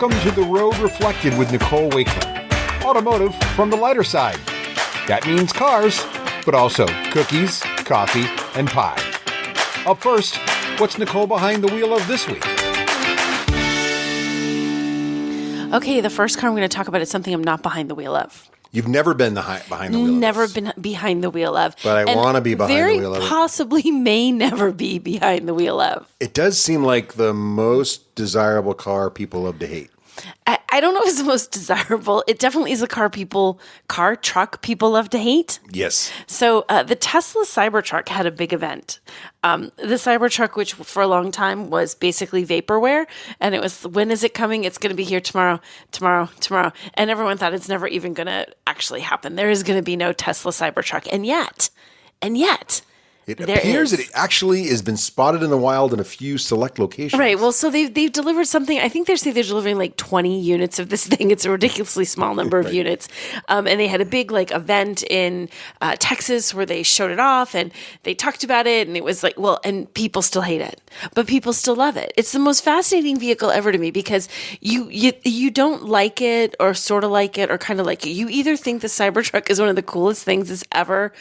Welcome to The Road Reflected with Nicole Wakeman. Automotive from the lighter side. That means cars, but also cookies, coffee, and pie. Up first, what's Nicole behind the wheel of this week? Okay, the first car I'm going to talk about is something I'm not behind the wheel of. You've never been behind the wheel of. Never been behind the wheel of. But I want to be behind the wheel of. Very possibly may never be behind the wheel of. It does seem like the most desirable car people love to hate. I don't know if it's the most desirable. It definitely is a truck people love to hate. Yes. So the Tesla Cybertruck had a big event. The Cybertruck, which for a long time was basically vaporware, and it was, when is it coming? It's going to be here tomorrow. And everyone thought it's never even going to actually happen. There is going to be no Tesla Cybertruck. And yet, it appears that it actually has been spotted in the wild in a few select locations. Right. Well, so they've delivered something. I think they're delivering like 20 units of this thing. It's a ridiculously small number of units. And they had a big event in Texas where they showed it off and they talked about it. And it was and people still hate it, but people still love it. It's the most fascinating vehicle ever to me because you don't like it or sort of like it or kind of like it. You either think the Cybertruck is one of the coolest things that's ever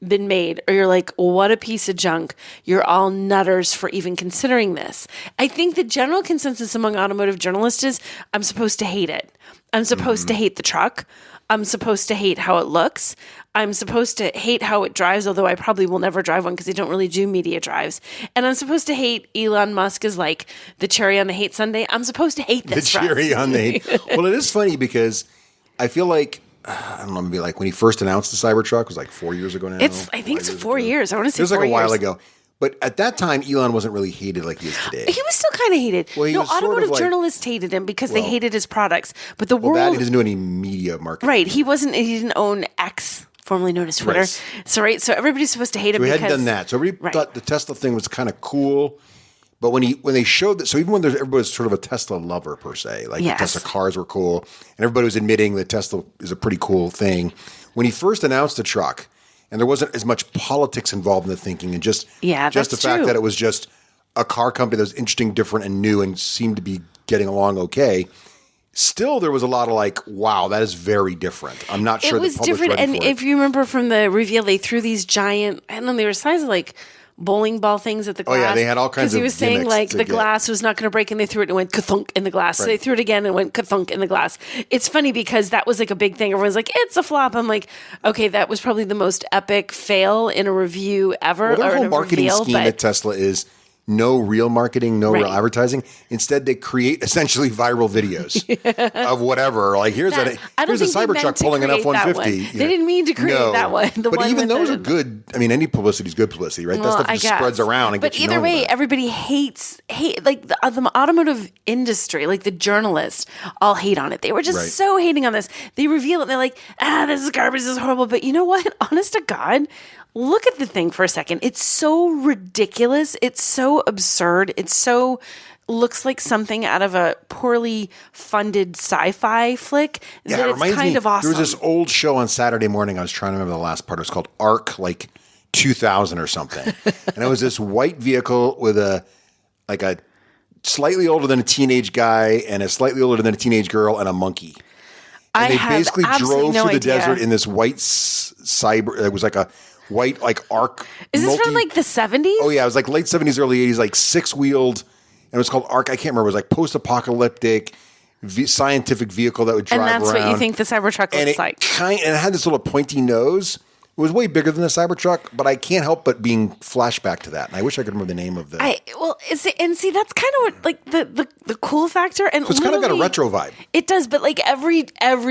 been made, or you're like, what a piece of junk. You're all nutters for even considering this. I think the general consensus among automotive journalists is I'm supposed to hate it. I'm supposed to hate the truck. I'm supposed to hate how it looks. I'm supposed to hate how it drives, although I probably will never drive one because they don't really do media drives. And I'm supposed to hate Elon Musk as like the cherry on the hate sundae. I'm supposed to hate this. The cherry on the hate. Well, it is funny because I feel like, I don't know, maybe like when he first announced the Cybertruck, it was like 4 years ago now. I think it's 4 years. I want to say 4 years. It was like a while ago. But at that time, Elon wasn't really hated like he is today. He was still kind of hated. Well, automotive journalists hated him because they hated his products. But the world... he doesn't do any media marketing. Right. He didn't own X, formerly known as Twitter. Right. So everybody's supposed to hate him we because... hadn't done that. So everybody thought the Tesla thing was kind of cool. But when they showed that, so even when everybody was sort of a Tesla lover per se, like the Tesla cars were cool, and everybody was admitting that Tesla is a pretty cool thing. When he first announced the truck, and there wasn't as much politics involved in the thinking, and just the fact that it was just a car company that was interesting, different, and new, and seemed to be getting along okay. Still, there was a lot of like, wow, that is very different. I'm not sure it was the public's different. ready And for if you remember from the reveal, they threw these giant, I don't know, they were size of like bowling ball things at the glass. Oh yeah, they had all kinds of gimmicks. Because he was saying like the glass was not going to break, and they threw it and it went ka-thunk in the glass. So they threw it again and it went ka-thunk in the glass. It's funny because that was like a big thing. Everyone's like, it's a flop. I'm like, okay, that was probably the most epic fail in a review ever. Well, their whole marketing scheme at Tesla is no real marketing, no real advertising. Instead, they create essentially viral videos of whatever. Like here's a Cybertruck pulling an F-150. They didn't mean to create that one. But even those are good. I mean, any publicity is good publicity, right? That stuff just spreads around. But either way, everybody hates like the automotive industry, like the journalists, all hate on it. They were just so hating on this. They reveal it and they're like, this is garbage, this is horrible. But you know what? Honest to God, look at the thing for a second. It's so ridiculous. It's so absurd. Looks like something out of a poorly funded sci-fi flick. Yeah, it reminds me of awesome. There was this old show on Saturday morning. I was trying to remember the last part. It was called Arc, like 2000 or something. And it was this white vehicle with a slightly older than a teenage guy and a slightly older than a teenage girl and a monkey. And they basically drove through the desert in this white cyber. It was like a white Arc. Is this from like the 70s? Oh yeah, it was like late 70s, early 80s, like six-wheeled. And it was called Arc. I can't remember. It was like post-apocalyptic scientific vehicle that would drive around. And that's what you think the Cybertruck looks like. And it had this little pointy nose. It was way bigger than the Cybertruck, but I can't help but being flashback to that. And I wish I could remember the name of the... see, that's kind of what, like, the cool factor. And it's kind of got a retro vibe. It does, but like every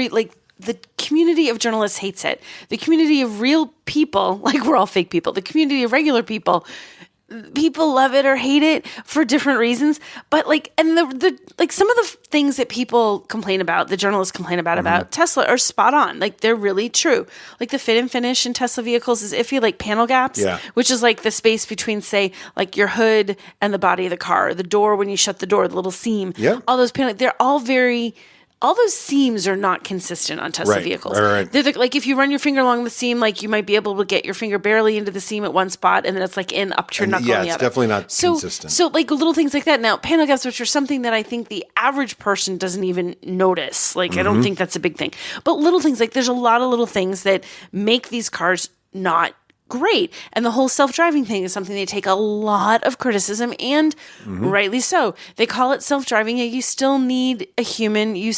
like, the community of journalists hates it. The community of real people, like we're all fake people, the community of regular people love it or hate it for different reasons. But like, and the like some of the things that people complain about, the journalists complain about Tesla are spot on. Like they're really true. Like the fit and finish in Tesla vehicles is iffy, like panel gaps, which is like the space between, say, like your hood and the body of the car, the door when you shut the door, the little seam, all those panel, they're all very all those seams are not consistent on Tesla vehicles. Right. They're like if you run your finger along the seam, like you might be able to get your finger barely into the seam at one spot, and then it's like in up to your knuckle. Yeah, on the it's other. definitely not consistent. So like little things like that. Now, panel gaps, which are something that I think the average person doesn't even notice. Like I don't think that's a big thing, but little things like there's a lot of little things that make these cars not great. And the whole self-driving thing is something they take a lot of criticism, and rightly so. They call it self-driving. You still need a human. You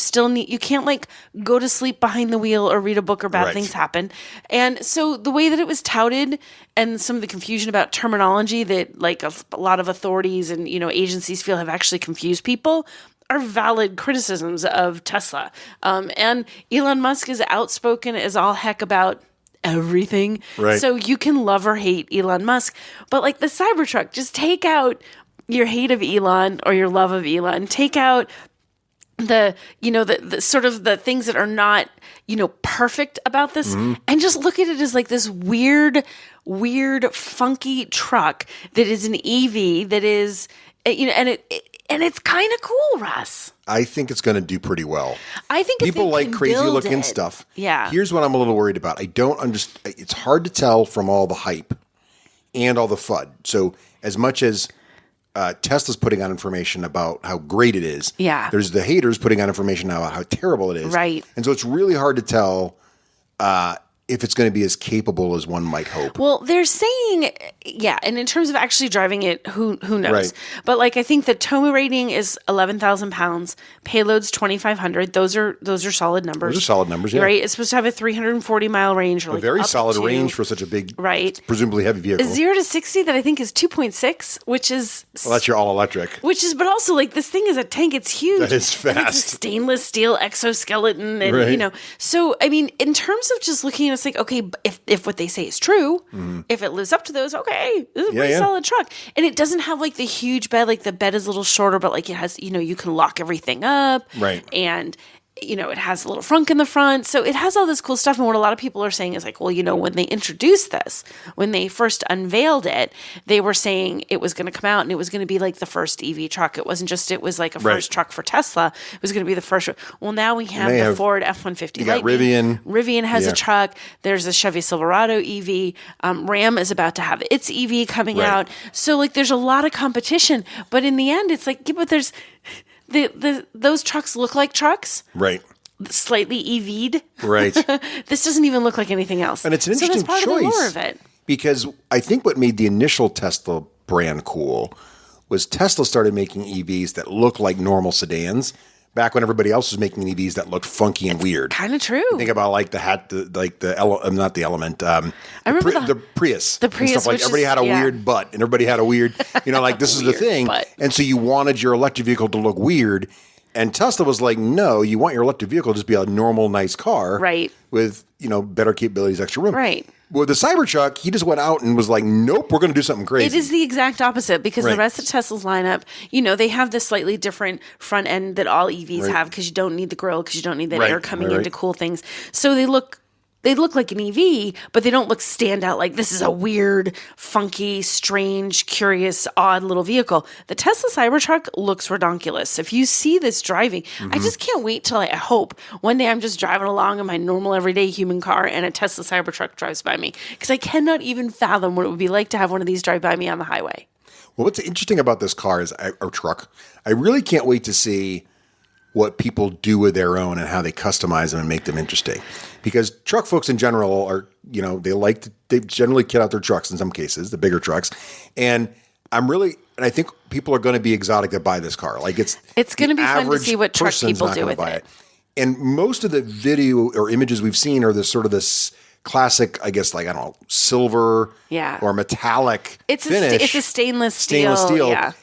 can't like go to sleep behind the wheel or read a book or bad things happen. And so the way that it was touted and some of the confusion about terminology that like a lot of authorities and, agencies feel have actually confused people are valid criticisms of Tesla. And Elon Musk is outspoken as all heck about everything. Right. So you can love or hate Elon Musk, but like the Cybertruck, just take out your hate of Elon or your love of Elon. Take out the sort of the things that are not, perfect about this, and just look at it as like this weird, funky truck that is an EV that is, and it's kind of cool, Russ. I think it's going to do pretty well. I think people like crazy looking stuff. Yeah. Here's what I'm a little worried about. I don't understand. It's hard to tell from all the hype and all the FUD. So as much as Tesla's putting out information about how great it is, there's the haters putting out information now about how terrible it is. Right. And so it's really hard to tell if it's going to be as capable as one might hope. Well, they're saying, and in terms of actually driving it, who knows? Right. But like, I think the Toma rating is 11,000 pounds, payload's 2,500. Those are solid numbers. Those are solid numbers, yeah. Right. It's supposed to have a 340-mile range, or like a very solid to, range for such a big, right, presumably heavy vehicle. 0 to 60 that I think is 2.6, which is that's your all electric. But also like this thing is a tank. It's huge. That is fast. And it's a stainless steel exoskeleton, and So I mean, in terms of just looking at it's like, okay, if what they say is true, if it lives up to those, okay, this is a pretty solid truck. And it doesn't have like the huge bed, like the bed is a little shorter, but like it has, you can lock everything up. Right. And it has a little frunk in the front. So it has all this cool stuff. And what a lot of people are saying is like, well, when they introduced this, when they first unveiled it, they were saying it was going to come out and it was going to be like the first EV truck. It wasn't just, it was like a first truck for Tesla. It was going to be the first. Well, now we have the Ford F-150 You got Lightning. Rivian. Rivian has a truck. There's a Chevy Silverado EV. Ram is about to have its EV coming out. So like there's a lot of competition. But in the end, it's like, but there's... those trucks look like trucks, right? Slightly EV'd, right? This doesn't even look like anything else, and it's an interesting that's part choice of the lore of it. Because I think what made the initial Tesla brand cool was Tesla started making EVs that look like normal sedans. Back when everybody else was making EVs that looked funky and weird. Kind of true. Think about like not the Element. I remember the Prius. The Prius, and stuff like everybody had a weird butt, and everybody had a weird, like this is the thing. Butt. And so you wanted your electric vehicle to look weird, and Tesla was like, no, you want your electric vehicle to just be a normal, nice car, right? With better capabilities, extra room, right? With the Cybertruck, he just went out and was like, nope, we're going to do something crazy. It is the exact opposite because the rest of Tesla's lineup, they have this slightly different front end that all EVs have because you don't need the grill, because you don't need that air coming in to cool things. So they look like an EV, but they don't stand out like this is a weird, funky, strange, curious, odd little vehicle. The Tesla Cybertruck looks redonkulous. If you see this driving, I just can't wait till I hope one day I'm just driving along in my normal everyday human car and a Tesla Cybertruck drives by me, because I cannot even fathom what it would be like to have one of these drive by me on the highway. Well, what's interesting about this car or truck, I really can't wait to see what people do with their own and how they customize them and make them interesting. Because truck folks in general are, they generally kit out their trucks in some cases, the bigger trucks. And I think people are going to be exotic that buy this car. Like it's going to be fun to see what truck people do with it. And most of the video or images we've seen are this classic, I guess, like, I don't know, silver or metallic finish. It's a stainless steel. Yeah.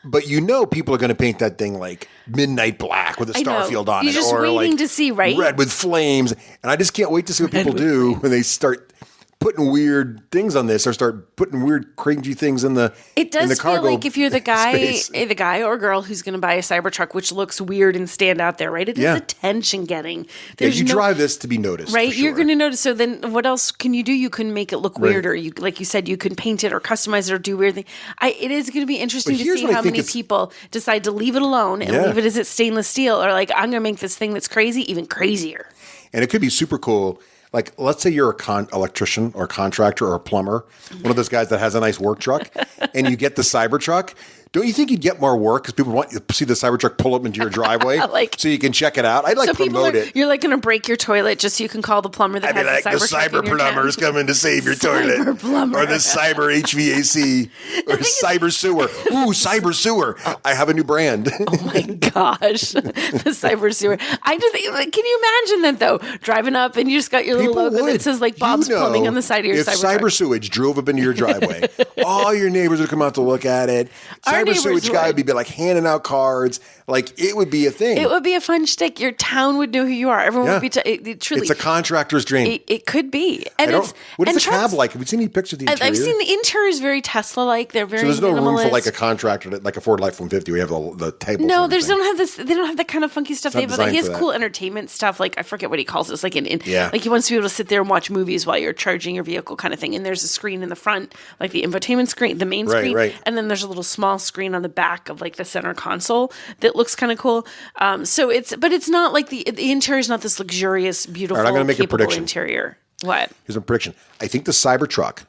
But people are going to paint that thing like midnight black with a Starfield on it. You're just waiting to see, right? Red with flames. And I just can't wait to see what people do when they start putting weird things on this or start putting weird cringy things in the It does in the feel cargo like if you're the space. guy or girl who's going to buy a Cybertruck, which looks weird and stand out there, right? It is attention getting. You drive this to be noticed, right? for sure. You're going to notice. So then, what else can you do? You can make it look weirder. You, like you said, you can paint it or customize it or do weird things. It is going to be interesting to see how many people decide to leave it alone and leave it as it's stainless steel, or like, I'm going to make this thing that's crazy even crazier. And it could be super cool. Like, let's say you're electrician or contractor or a plumber, one of those guys that has a nice work truck, and you get the Cybertruck. Don't you think you'd get more work because people want you to see the Cybertruck pull up into your driveway so you can check it out? I'd promote it. You're like going to break your toilet just so you can call the plumber that has the Cybertruck the Cyber plumber's coming to save your toilet. Or the Cyber HVAC or Cyber Sewer. Ooh, Cyber Sewer. I have a new brand. Oh my gosh. The Cyber Sewer. I just think, like, can you imagine that though? Driving up and you just got your little logo that says like Bob's Plumbing on the side of your Cybertruck. If Cyber Sewage drove up into your driveway, all your neighbors would come out to look at it. Cyber Sewage guy would be like handing out cards. Like, it would be a thing. It would be a fun shtick. Your town would know who you are. Everyone would be truly. It's a contractor's dream. It could be. And what is the cab like? Have you seen any pictures of the interior? I've seen the interior is very Tesla-like. They're very So there's no minimalist. room for like a contractor, like a Ford Life-150 where you have the tables. No, they don't have this. They don't have that kind of funky stuff. He has for cool entertainment stuff. Like, I forget what he calls it. It's like like he wants to be able to sit there and watch movies while you're charging your vehicle, kind of thing. And there's a screen in the front, like the infotainment screen, the main screen, and then there's a little small screen on the back of like the center console that looks kind of cool. But it's not like the interior is not this luxurious, beautiful, I'm going to make a prediction. Interior. What? Here's a prediction. I think the Cybertruck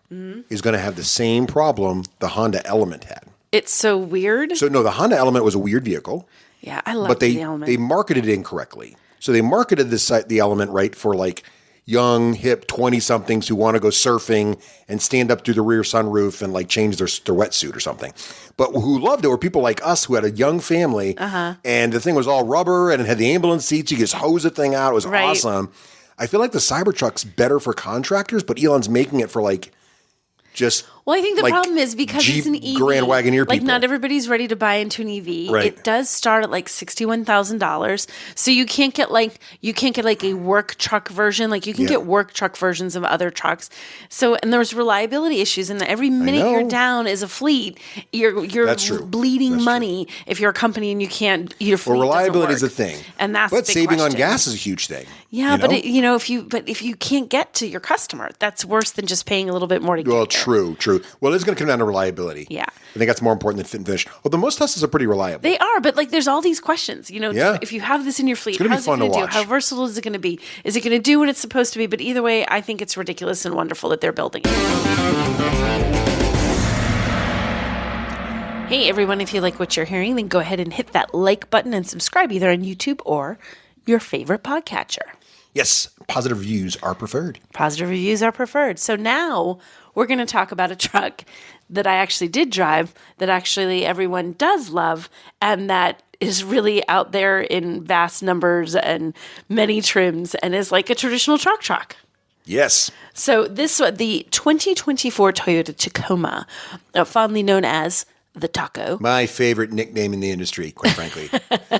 is going to have the same problem the Honda Element had. It's so weird. So no, the Honda Element was a weird vehicle. Yeah, I love the Element. They marketed it incorrectly. So they marketed the Element right for like young, hip 20-somethings who want to go surfing and stand up through the rear sunroof and like change their wetsuit or something. But who loved it were people like us who had a young family, and the thing was all rubber and it had the ambulance seats. You could just hose the thing out. It was awesome. I feel like the Cybertruck's better for contractors, but Elon's making it for like just. Well, I think the problem is because Jeep, it's an EV. Grand Wagoneer like, people. not everybody's ready to buy into an EV. Right. It does start at like $61,000. So you can't get like a work truck version. Like, you can get work truck versions of other trucks. So, and there's reliability issues, and every minute you're down as a fleet, you're bleeding money if you're a company and your fleet reliability is a doesn't work. thing. And that's but the big saving question. on gas is a huge thing. Yeah, but if you can't get to your customer, that's worse than just paying a little bit more to get there. True. Well, it's going to come down to reliability. Yeah. I think that's more important than fit and finish. Although most Teslas are pretty reliable. They are, but like, there's all these questions. If you have this in your fleet, how's it going to do? How versatile is it going to be? Is it going to do what it's supposed to be? But either way, I think it's ridiculous and wonderful that they're building it. Hey, everyone, if you like what you're hearing, then go ahead and hit that like button and subscribe either on YouTube or your favorite podcatcher. Yes, positive reviews are preferred. Positive reviews are preferred. So now we're going to talk about a truck that I actually did drive, that actually everyone does love, and that is really out there in vast numbers and many trims and is like a traditional truck. Yes. So this was the 2024 Toyota Tacoma, fondly known as the Taco. My favorite nickname in the industry, quite frankly.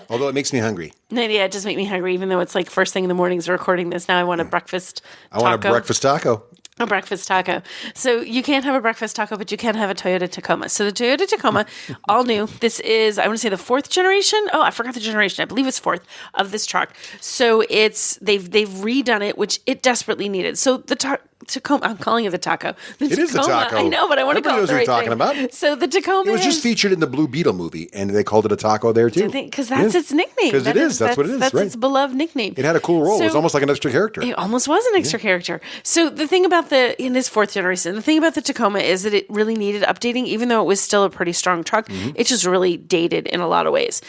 Although it makes me hungry. Yeah, it does make me hungry, even though it's like first thing in the mornings recording this. Now I want a breakfast taco. I want a breakfast taco. A breakfast taco. So you can't have a breakfast taco, but you can have a Toyota Tacoma. So the Toyota Tacoma, all new. This is, I want to say, the fourth generation. Oh, I forgot the generation. I believe it's fourth of this truck. So they've redone it, which it desperately needed. So the Tacoma, I'm calling it the Taco. It is the Taco. I know, but I want to call it the right thing. Everybody knows what you're talking about. So the Tacoma It was just featured in the Blue Beetle movie, and they called it a taco there, too. Because that's its nickname. Because it is. That's what it is, That's right. its beloved nickname. It had a cool role. It was almost like an extra character. It almost was an extra character. So the thing about in this fourth generation, the thing about the Tacoma is that it really needed updating, even though it was still a pretty strong truck. It's just really dated in a lot of ways.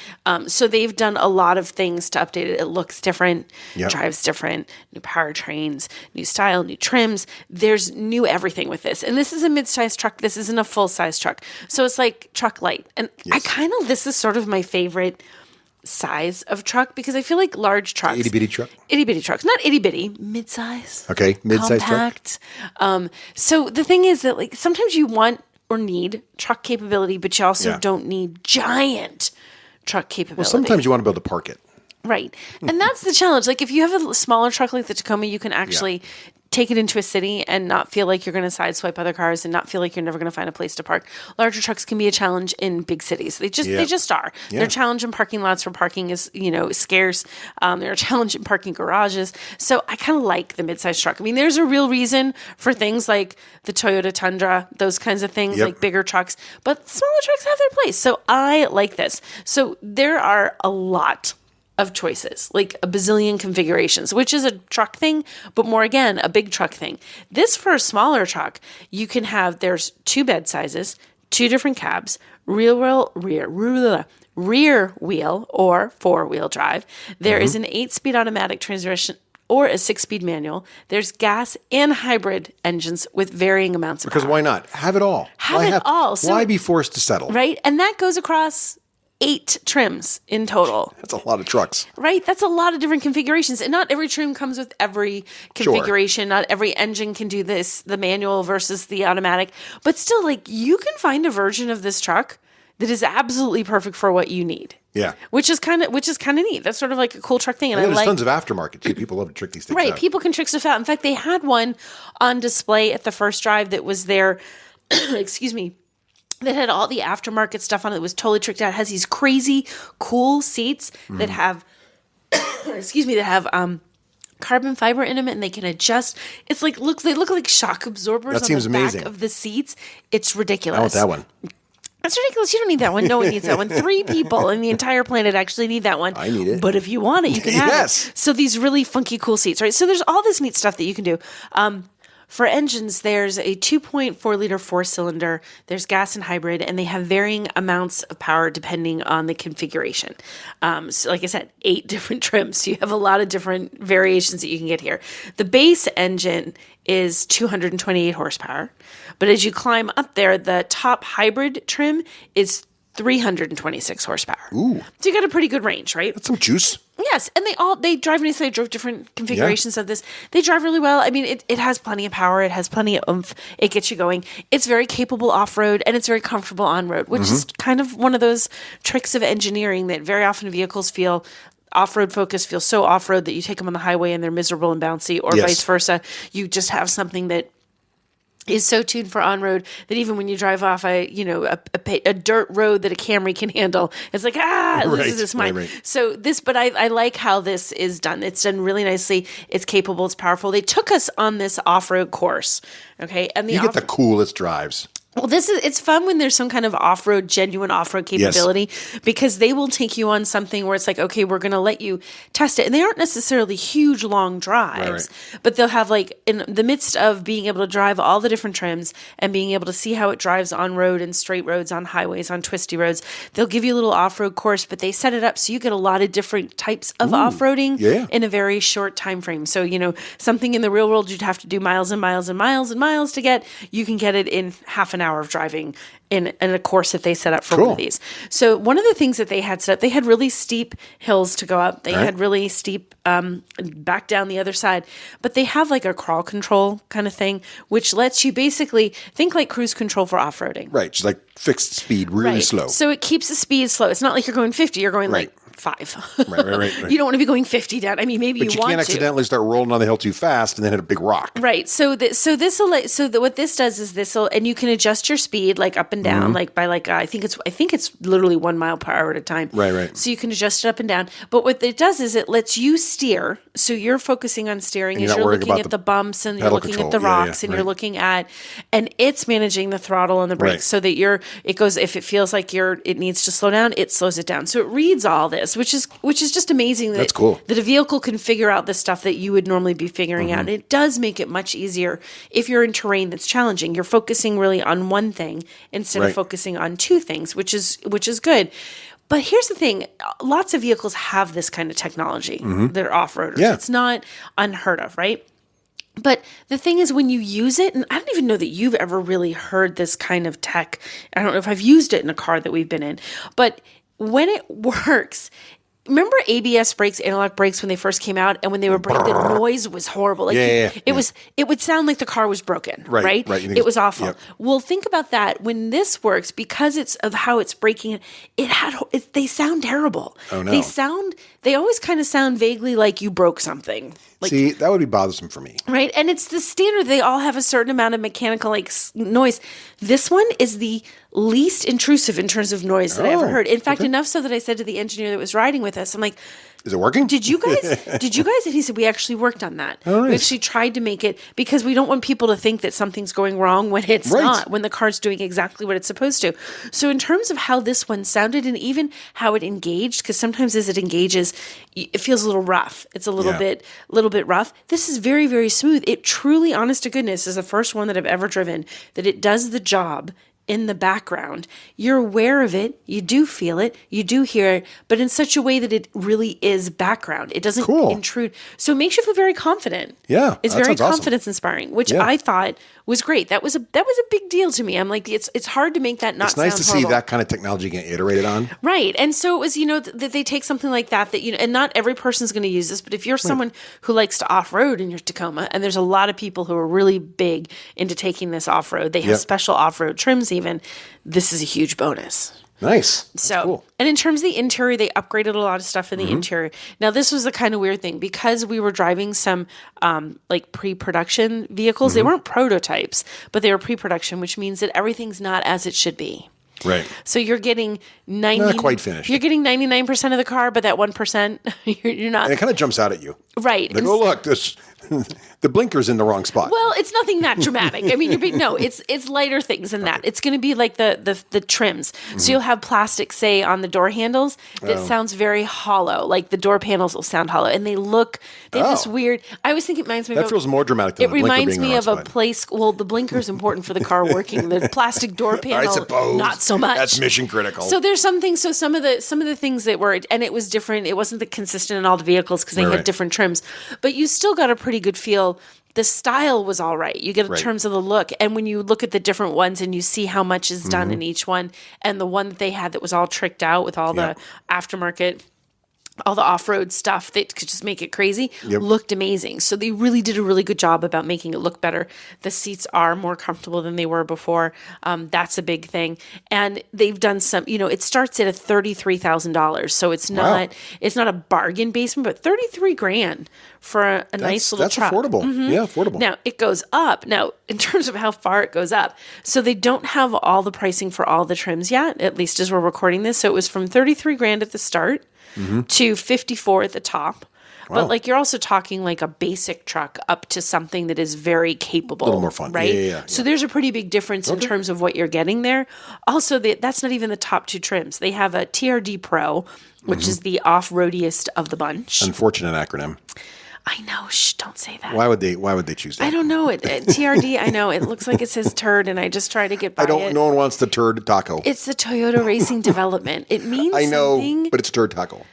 So they've done a lot of things to update it. It looks different, drives different, new powertrains, new style, new trims. There's new everything with this. And this is a mid-size truck. This isn't a full-size truck. So it's like truck light. And this is sort of my favorite size of truck, because I feel like large trucks, Itty bitty truck, not itty bitty, mid-size, mid-size compact truck. So the thing is that, like, sometimes you want or need truck capability, but you also don't need giant truck capability. Well, sometimes you want to be able to park it. Right. And that's the challenge. Like, if you have a smaller truck like the Tacoma, you can actually take it into a city and not feel like you're going to sideswipe other cars and not feel like you're never going to find a place to park. Larger trucks can be a challenge in big cities. They just are. Yeah. They're challenging parking lots where parking is, scarce. They're a challenge in parking garages. So I kind of like the midsize truck. I mean, there's a real reason for things like the Toyota Tundra, those kinds of things, like bigger trucks, but smaller trucks have their place. So I like this. So there are a lot of choices, like a bazillion configurations, which is a truck thing, but more again, a big truck thing. This for a smaller truck, you can have, there's 2 bed sizes, 2 different cabs, rear wheel or 4-wheel drive. There is an 8-speed automatic transmission or a 6-speed manual. There's gas and hybrid engines with varying amounts of Because power. why not? Have it all. Why be forced to settle? Right? And that goes across 8 trims in total. That's a lot of trucks. Right? That's a lot of different configurations. And not every trim comes with every configuration. Sure. Not every engine can do this, the manual versus the automatic. But still, like, you can find a version of this truck that is absolutely perfect for what you need. Yeah. Which is kind of neat. That's sort of like a cool truck thing. And there's tons of aftermarket too. People love to trick these things out. Right. People can trick stuff out. In fact, they had one on display at the first drive that was their, excuse me, that had all the aftermarket stuff on it that was totally tricked out. It has these crazy cool seats that have, carbon fiber in them, and they can adjust. It's like, they look like shock absorbers That on seems the amazing. back of the seats. It's ridiculous. I want that one. That's ridiculous. You don't need that one. No one needs that one. 3 people in the entire planet actually need that one. I need it. But if you want it, you can have Yes. it. So these really funky, cool seats, right? So there's all this neat stuff that you can do. For engines, there's a 2.4 liter 4-cylinder, there's gas and hybrid, and they have varying amounts of power depending on the configuration. So like I said, 8 different trims. So you have a lot of different variations that you can get here. The base engine is 228 horsepower, but as you climb up there, the top hybrid trim is 326 horsepower. Ooh. So you got a pretty good range, right? That's some juice. Yes, and they drive nicely. I drove different configurations of this. They drive really well. I mean, it has plenty of power. It has plenty of oomph. It gets you going. It's very capable off-road, and it's very comfortable on-road, which is kind of one of those tricks of engineering that very often vehicles feel off-road focus, feel so off-road that you take them on the highway and they're miserable and bouncy, or vice versa. You just have something that is so tuned for on-road that even when you drive off a dirt road that a Camry can handle, it's like, it loses its mind. Right. So but I like how this is done. It's done really nicely. It's capable. It's powerful. They took us on this off-road course. Okay. And you get the coolest drives. Well, it's fun when there's some kind of genuine off-road capability, because they will take you on something where it's like, okay, we're going to let you test it. And they aren't necessarily huge, long drives, but they'll have, like, in the midst of being able to drive all the different trims and being able to see how it drives on road and straight roads, on highways, on twisty roads, they'll give you a little off-road course, but they set it up so you get a lot of different types of off-roading in a very short time frame. So, something in the real world you'd have to do miles and miles and miles and miles to get, you can get it in half an hour of driving in a course that they set up for one of these. So one of the things that they had set up, they had really steep hills to go up. They had really steep back down the other side. But they have like a crawl control kind of thing, which lets you basically think like cruise control for off-roading. Right. Just like fixed speed, really slow. So it keeps the speed slow. It's not like you're going 50. You're going like 5. Right. You don't want to be going 50 down. I mean, maybe but you want to. But you can't accidentally start rolling on the hill too fast and then hit a big rock. Right. So what this does is and you can adjust your speed like up and down, like by like I think it's literally 1 mile per hour at a time. Right. So you can adjust it up and down. But what it does is it lets you steer. So you're focusing on steering as you're looking at the bumps and you're looking at the rocks and you're looking at, and it's managing the throttle and the brakes so that if it feels like it needs to slow down, it slows it down. So it reads all this, which is just amazing. That's cool. That a vehicle can figure out the stuff that you would normally be figuring out. And it does make it much easier if you're in terrain that's challenging. You're focusing really on one thing instead of focusing on 2 things, which is good. But here's the thing. Lots of vehicles have this kind of technology. They're off-roaders. Yeah. It's not unheard of, right? But the thing is, when you use it, and I don't even know that you've ever really heard this kind of tech. I don't know if I've used it in a car that we've been in. But when it works, remember ABS brakes, analog brakes when they first came out, and when they were braking, the noise was horrible. Like it would sound like the car was broken, right? It was awful. Yep. Well, think about that. When this works, because it's of how it's braking, they sound terrible. Oh no. They always kind of sound vaguely like you broke something. Like, see, that would be bothersome for me. Right? And it's the standard. They all have a certain amount of mechanical noise. This one is the least intrusive in terms of noise that I ever heard. In fact, enough so that I said to the engineer that was riding with us, I'm like, is it working? Did you guys? And he said, we actually worked on that. Oh, nice. We actually tried to make it, because we don't want people to think that something's going wrong when it's not, when the car's doing exactly what it's supposed to. So in terms of how this one sounded and even how it engaged, because sometimes as it engages, it feels a little rough. It's a little bit rough. This is very, very smooth. It truly, honest to goodness, is the first one that I've ever driven that it does the job in the background. You're aware of it. You do feel it. You do hear it, but in such a way that it really is background. It doesn't intrude. So it makes you feel very confident. Yeah. It's very confidence inspiring, which I thought was great. That was a big deal to me. I'm like, it's hard to make that not sound horrible. It's nice to see that kind of technology get iterated on. Right. And so it was, that they take something like that, and not every person's going to use this, but if you're someone who likes to off-road in your Tacoma, and there's a lot of people who are really big into taking this off-road, they have special off-road trims even, this is a huge bonus. Nice. That's cool. And in terms of the interior, they upgraded a lot of stuff in the interior. Now, this was the kind of weird thing, because we were driving some pre-production vehicles. They weren't prototypes, but they were pre-production, which means that everything's not as it should be. Right. So you're getting not quite finished. You're getting 99% of the car, but that 1% you're not. And it kind of jumps out at you. Right. Like, oh look, this the blinker's in the wrong spot. Well, it's nothing that dramatic. I mean, it's lighter things than that. It's going to be like the trims. So you'll have plastic, say, on the door handles that sounds very hollow. Like the door panels will sound hollow, and they have this weird. I always think it reminds me. That feels more dramatic than the blinker being reminds me of a place. Well, the blinker's important for the car working. The plastic door panel, I suppose, not so much. That's mission critical. So there's something. So some of the things that were, and it was different. It wasn't consistent in all the vehicles because they had different trims, but you still got a pretty good feel. The style was all right. You get in terms of the look. And when you look at the different ones and you see how much is done in each one, and the one that they had that was all tricked out with all the aftermarket, all the off-road stuff that could just make it crazy, looked amazing. So they really did a really good job about making it look better. The seats are more comfortable than they were before. That's a big thing. And they've done some, it starts at $33,000. So it's not a bargain basement, but $33,000 for a nice little truck. That's affordable. Yeah, affordable. Now it goes up. Now, in terms of how far it goes up, so they don't have all the pricing for all the trims yet, at least as we're recording this. So it was from $33,000 at the start to $54,000 at the top. Wow. But you're also talking like a basic truck up to something that is very capable. A little more fun. Right? Yeah. So there's a pretty big difference in terms of what you're getting there. Also, that's not even the top two trims. They have a TRD Pro, which is the off-roadiest of the bunch. Unfortunate acronym. I know. Shh, don't say that. Why would they choose that? I don't know. TRD, I know. It looks like it says turd, and I just try to get by it. No one wants the turd taco. It's the Toyota Racing Development. It means I know, something. but it's turd taco.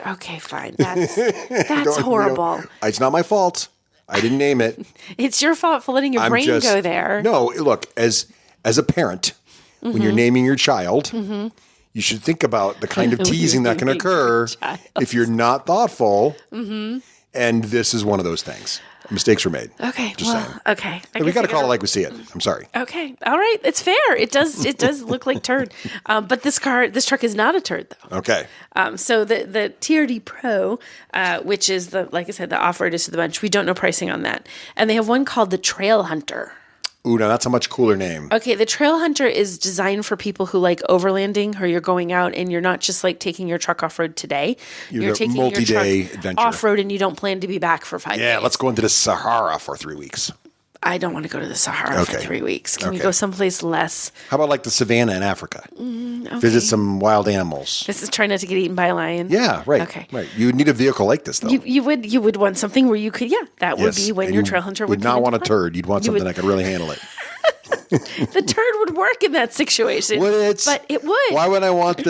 Okay, fine. That's horrible. It's not my fault. I didn't name it. It's your fault for letting your brain go there. No, look, as a parent, when you're naming your child, you should think about the kind of teasing that can occur if you're not thoughtful. And this is one of those things. Mistakes were made. Okay. Just saying. Okay. We got to call it like we see it. I'm sorry. Okay. All right. It's fair. It does look like turd. But this truck is not a turd though. Okay. So the TRD Pro, which is like I said, the off-road is to the bunch. We don't know pricing on that. And they have one called the Trail Hunter. Ooh, now that's a much cooler name. Okay, the Trail Hunter is designed for people who like overlanding, or you're going out and you're not just like taking your truck off-road today. You're taking your truck adventure. Off-road and you don't plan to be back for 5 days. Yeah, let's go into the Sahara for 3 weeks. I don't want to go to the Sahara for 3 weeks. Can we go someplace less? How about like the savannah in Africa? Visit some wild animals. This is trying not to get eaten by a lion. Yeah, right. Okay. Right. You would need a vehicle like this, though. You would want something where you could, that would be when your Trail Hunter would not want a turd. You'd want something that could really handle it. The turd would work in that situation. But it would. Why would I want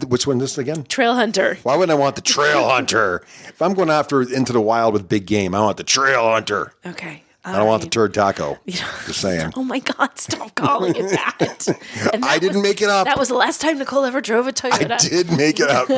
which one is this again? Trail Hunter. Why wouldn't I want the Trail Hunter? If I'm going into the wild with big game, I want the Trail Hunter. Okay. I don't want the turd taco. Just saying. Oh my God, stop calling it that. And I didn't make it up. That was the last time Nicole ever drove a Toyota. I did make it up.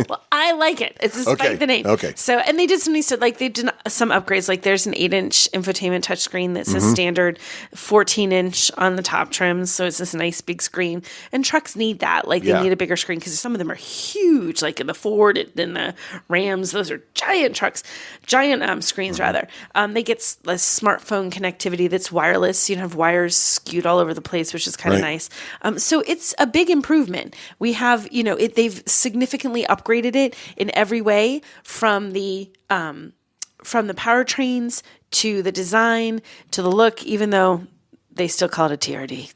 Well, I like it. It's despite the name. Okay. So, and they did some nice stuff. Like they did some upgrades. Like there's an 8-inch infotainment touchscreen that's a standard 14-inch on the top trims. So it's this nice big screen. And trucks need that. Like they need a bigger screen because some of them are huge. Like in the Ford and the Rams, those are giant trucks, giant screens rather. They get a smartphone connectivity that's wireless. You don't have wires skewed all over the place, which is kind of nice. So it's a big improvement. We have, they've significantly upgraded it in every way from the powertrains to the design to the look, even though they still call it a TRD.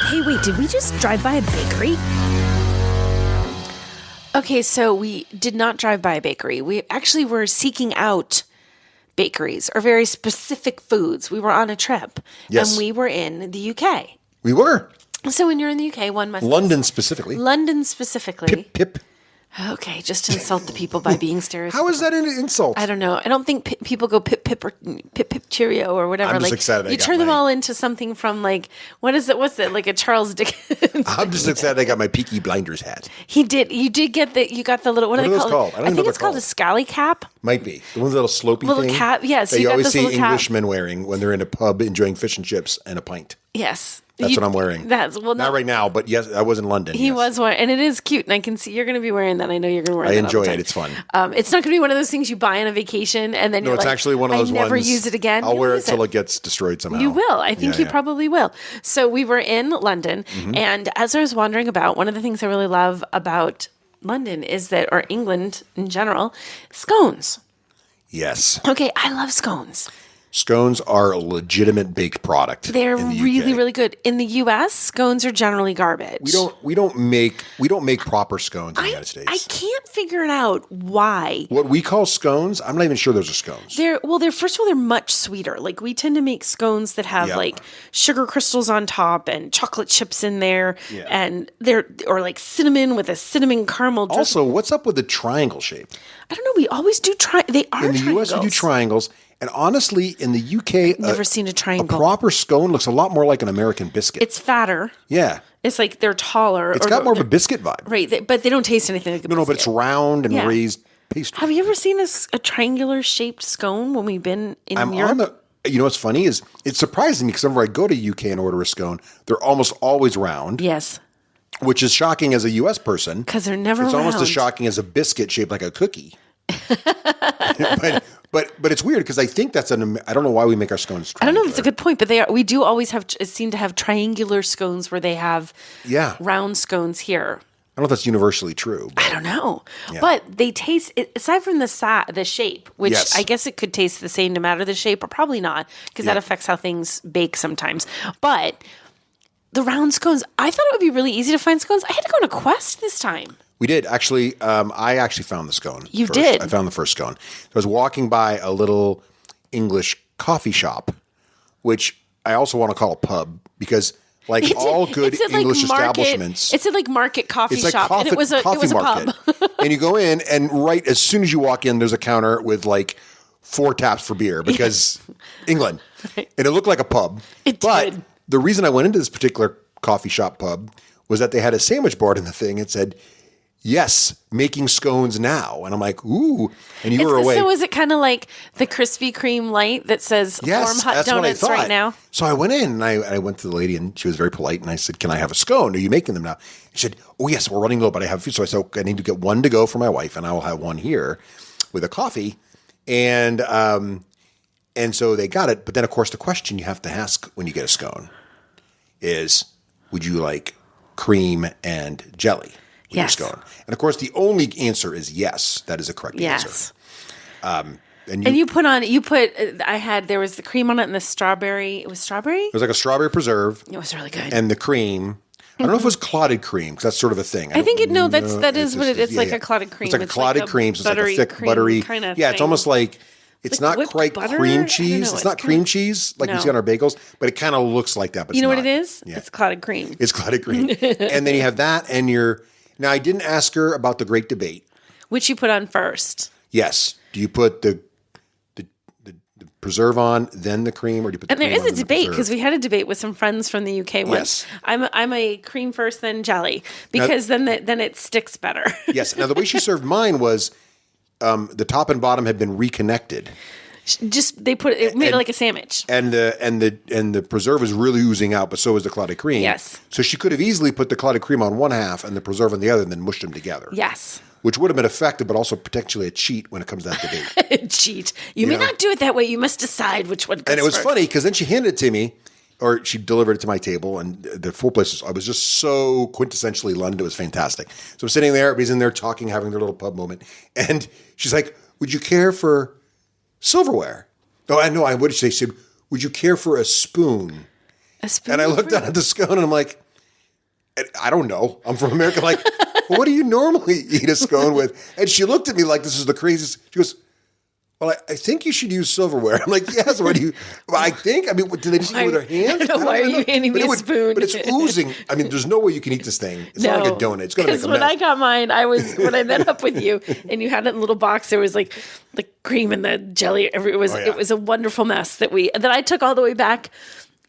Hey, wait, did we just drive by a bakery? Okay, so we did not drive by a bakery. We actually were seeking out bakeries or very specific foods. We were on a trip, and we were in the UK. We were. So when you're in the UK, one must... London specifically. Pip, pip. Okay, just to insult the people by being stereotypical. How is that an insult? I don't know. I don't think people go pip pip or pip pip cheerio or whatever. I'm just excited. You turn them all into something from like what is it? What's it like a Charles Dickens? I'm just excited. I got my Peaky Blinders hat. He did. You did get the. You got the little. What are they called? I think it's called a scally cap. Might be the one little slopey little thing. Cap. Yes, that you always see Englishmen cap. wearing when they're in a pub enjoying fish and chips and a pint. Yes. That's what I'm wearing. Not right now, but yes, I was in London. He was wearing, and it is cute, and I can see you're going to be wearing that. I know you're going to wear that. I enjoy it. It's fun. It's not going to be one of those things you buy on a vacation and then it's actually one of those ones. I never use it again. I'll wear it till it gets destroyed somehow. You will. I think you probably will. So we were in London, and as I was wandering about, one of the things I really love about London is that, or England in general, scones. Yes. Okay, I love scones. Scones are a legitimate baked product. They're really, really good. In the U.S., scones are generally garbage. We don't make proper scones in the United States. I can't figure it out why. What we call scones, I'm not even sure those are scones. They're first of all, they're much sweeter. Like we tend to make scones that have like sugar crystals on top and chocolate chips in there, and or like cinnamon with a cinnamon caramel. Also, what's up with the triangle shape? I don't know. We always do They are in the triangles. U.S. We do triangles. And honestly, in the UK, never seen a triangle. A proper scone looks a lot more like an American biscuit. It's fatter. Yeah. It's like they're taller. It's got more of a biscuit vibe. Right. But they don't taste anything like a biscuit. No, but it's round and raised pastry. Have you ever seen a triangular shaped scone when we've been in Europe? You know what's funny is it surprises me because whenever I go to UK and order a scone, they're almost always round. Yes. Which is shocking as a U.S. person. Because they're never round. It's almost as shocking as a biscuit shaped like a cookie. But it's weird because I think I don't know why we make our scones triangular. I don't know if it's a good point, but we do always seem to have triangular scones where they have round scones here. I don't know if that's universally true. I don't know. Yeah. But they taste, aside from the shape, which I guess it could taste the same no matter the shape, or probably not, because that affects how things bake sometimes. But the round scones, I thought it would be really easy to find scones. I had to go on a quest this time. We did. Actually, I actually found the scone. You did? I found the first scone. I was walking by a little English coffee shop, which I also want to call a pub because all good English establishments. It said like market coffee shop, and it was a market. pub. And you go in, and right as soon as you walk in, there's a counter with like 4 taps for beer because England. Right. And it looked like a pub. It did. The reason I went into this particular coffee shop pub was that they had a sandwich board in the thing. It said, "Yes, making scones now." And I'm like, ooh. And you were away. So is it kind of like the Krispy Kreme light that says warm hot donuts right now? So I went in and I went to the lady and she was very polite. And I said, "Can I have a scone? Are you making them now?" She said, "Oh, yes, we're running low, but I have a few." So I said, "I need to get one to go for my wife and I will have one here with a coffee." And so they got it. But then, of course, the question you have to ask when you get a scone is, would you like cream and jelly? Yes. Scone. And of course, the only answer is yes. That is a correct answer. There was the cream on it and the strawberry. It was strawberry? It was like a strawberry preserve. It was really good. And the cream. I don't know if it was clotted cream because that's sort of a thing. That is what it is. It's like a clotted cream. It's like a clotted cream. So it's like a thick, buttery kind of thing. It's almost like it's like not quite cream cheese. It's not cream cheese like we see on our bagels, but it kind of looks like that. But you know what it is? Yeah. It's clotted cream. It's clotted cream. And then you have that and Now, I didn't ask her about the great debate. Which you put on first. Yes. Do you put the preserve on, then the cream, or do you put the And there cream is on a and the debate preserve? because we had a debate with some friends from the UK once. Yes. I'm a cream first, then jelly because then it sticks better. Yes. Now the way she served mine was the top and bottom had been reconnected. Just they made it like a sandwich. And the preserve is really oozing out, but so is the clotted cream. Yes. So she could have easily put the clotted cream on one half and the preserve on the other, and then mushed them together. Yes. Which would have been effective, but also potentially a cheat when it comes to that debate. Cheat. You may not do it that way. You must decide which one goes And it was first. funny because then she handed it to me, or she delivered it to my table, and the full place I was just so quintessentially London. It was fantastic. So I'm sitting there, everybody's in there talking, having their little pub moment, and she's like, "Would you care for silverware?" Oh, I know. I would say, she said, "Would you care for a spoon?" A spoon. And I looked down at the scone, and I'm like, "I don't know. I'm from America." Like, well, what do you normally eat a scone with? And she looked at me like this is the craziest. She goes, "Well, I think you should use silverware." I'm like, "Yes, what do you?" Well, I think. I mean, do they just eat it with their hands? Why are you handing me a spoon? But it's oozing. I mean, there's no way you can eat this thing. It's not like a donut. It's going to make a when mess. I got mine, when I met up with you, and you had it in a little box. There was like the cream and the jelly. It was a wonderful mess that I took all the way back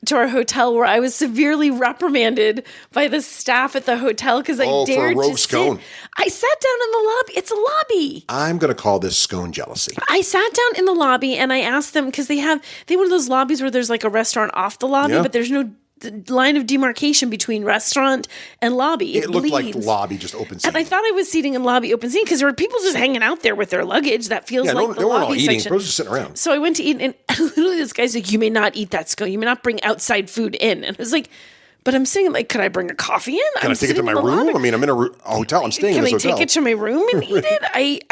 to our hotel, where I was severely reprimanded by the staff at the hotel because I dared for a rogue to scone. sit. I sat down in the lobby. It's a lobby. I'm going to call this scone jealousy. I sat down in the lobby and I asked them because they have one of those lobbies where there's like a restaurant off the lobby, but there's no line of demarcation between restaurant and lobby. It looked bleeds. like lobby, just open seating. And I thought I was seating in lobby open seating because there were people just hanging out there with their luggage. That feels like the they weren't all lobby eating. section. People were just sitting around. So I went to eat, and literally this guy's like, "You may not eat that scone. You may not bring outside food in." And I was like, "But I'm saying, like, could I bring a coffee in? Can I take it to my room? I mean, I'm in a hotel. I'm staying in this hotel. Can I take it to my room and eat it?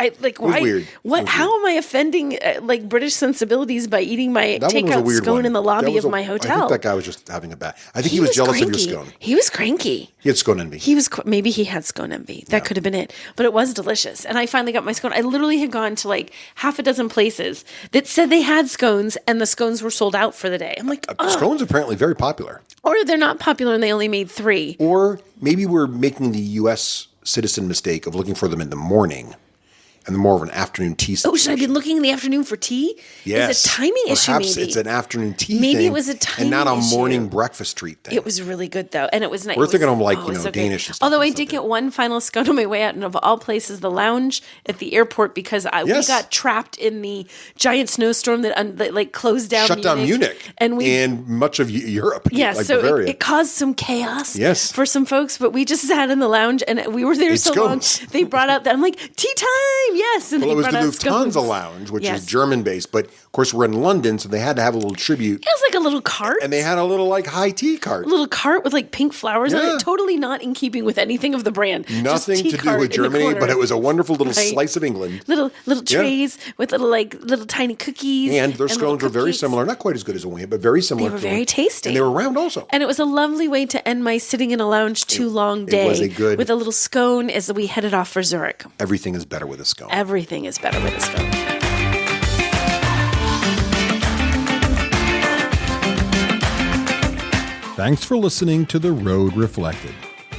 I like, why? Weird. What? How am I offending like British sensibilities by eating my takeout scone in the lobby of my hotel? I think that guy was just having a bad. I think he was jealous cranky. of your scone. He was cranky. He had scone envy. Maybe he had scone envy. That could have been it. But it was delicious. And I finally got my scone. I literally had gone to like half a dozen places that said they had scones, and the scones were sold out for the day. I'm like, Scones are apparently very popular. Or they're not popular and they only made 3. Or maybe we're making the U.S. citizen mistake of looking for them in the morning and more of an afternoon tea situation. Oh, should I be looking in the afternoon for tea? Yes. Is it a timing issue, Perhaps maybe? it's an afternoon tea thing. Maybe it was a timing and not a issue. morning breakfast treat thing. It was really good, though. And it was nice. We're thinking of like, it was so Danish good. and stuff. Although I did get one final scone on my way out, and of all places, the lounge at the airport, because we got trapped in the giant snowstorm that like closed down Shut down Munich and much of Europe. Yeah, like so Bavaria. it caused some chaos for some folks, but we just sat in the lounge, and we were there so scones. long. They brought out that I'm like, tea time, yes. And well, they it was brought the out scones. Lufthansa lounge, which is German-based, but of course we're in London, so they had to have a little tribute. It was like a little cart. And they had a little like high tea cart. A little cart with like pink flowers on it, totally not in keeping with anything of the brand. Nothing to do with Germany, but it was a wonderful little slice of England. Little trays with little tiny cookies. And their scones were very similar, not quite as good as a wing, but very similar. They were very tasty. And they were round also. And it was a lovely way to end my sitting in a lounge too long day. With a little scone as we headed off for Zurich. Everything is better with a scone. Everything is better with a scone. Thanks for listening to The Road Reflected.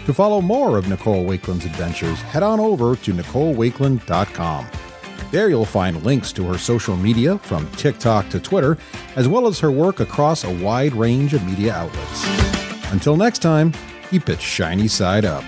To follow more of Nicole Wakeland's adventures, head on over to NicoleWakeland.com. There you'll find links to her social media from TikTok to Twitter, as well as her work across a wide range of media outlets. Until next time, keep it shiny side up.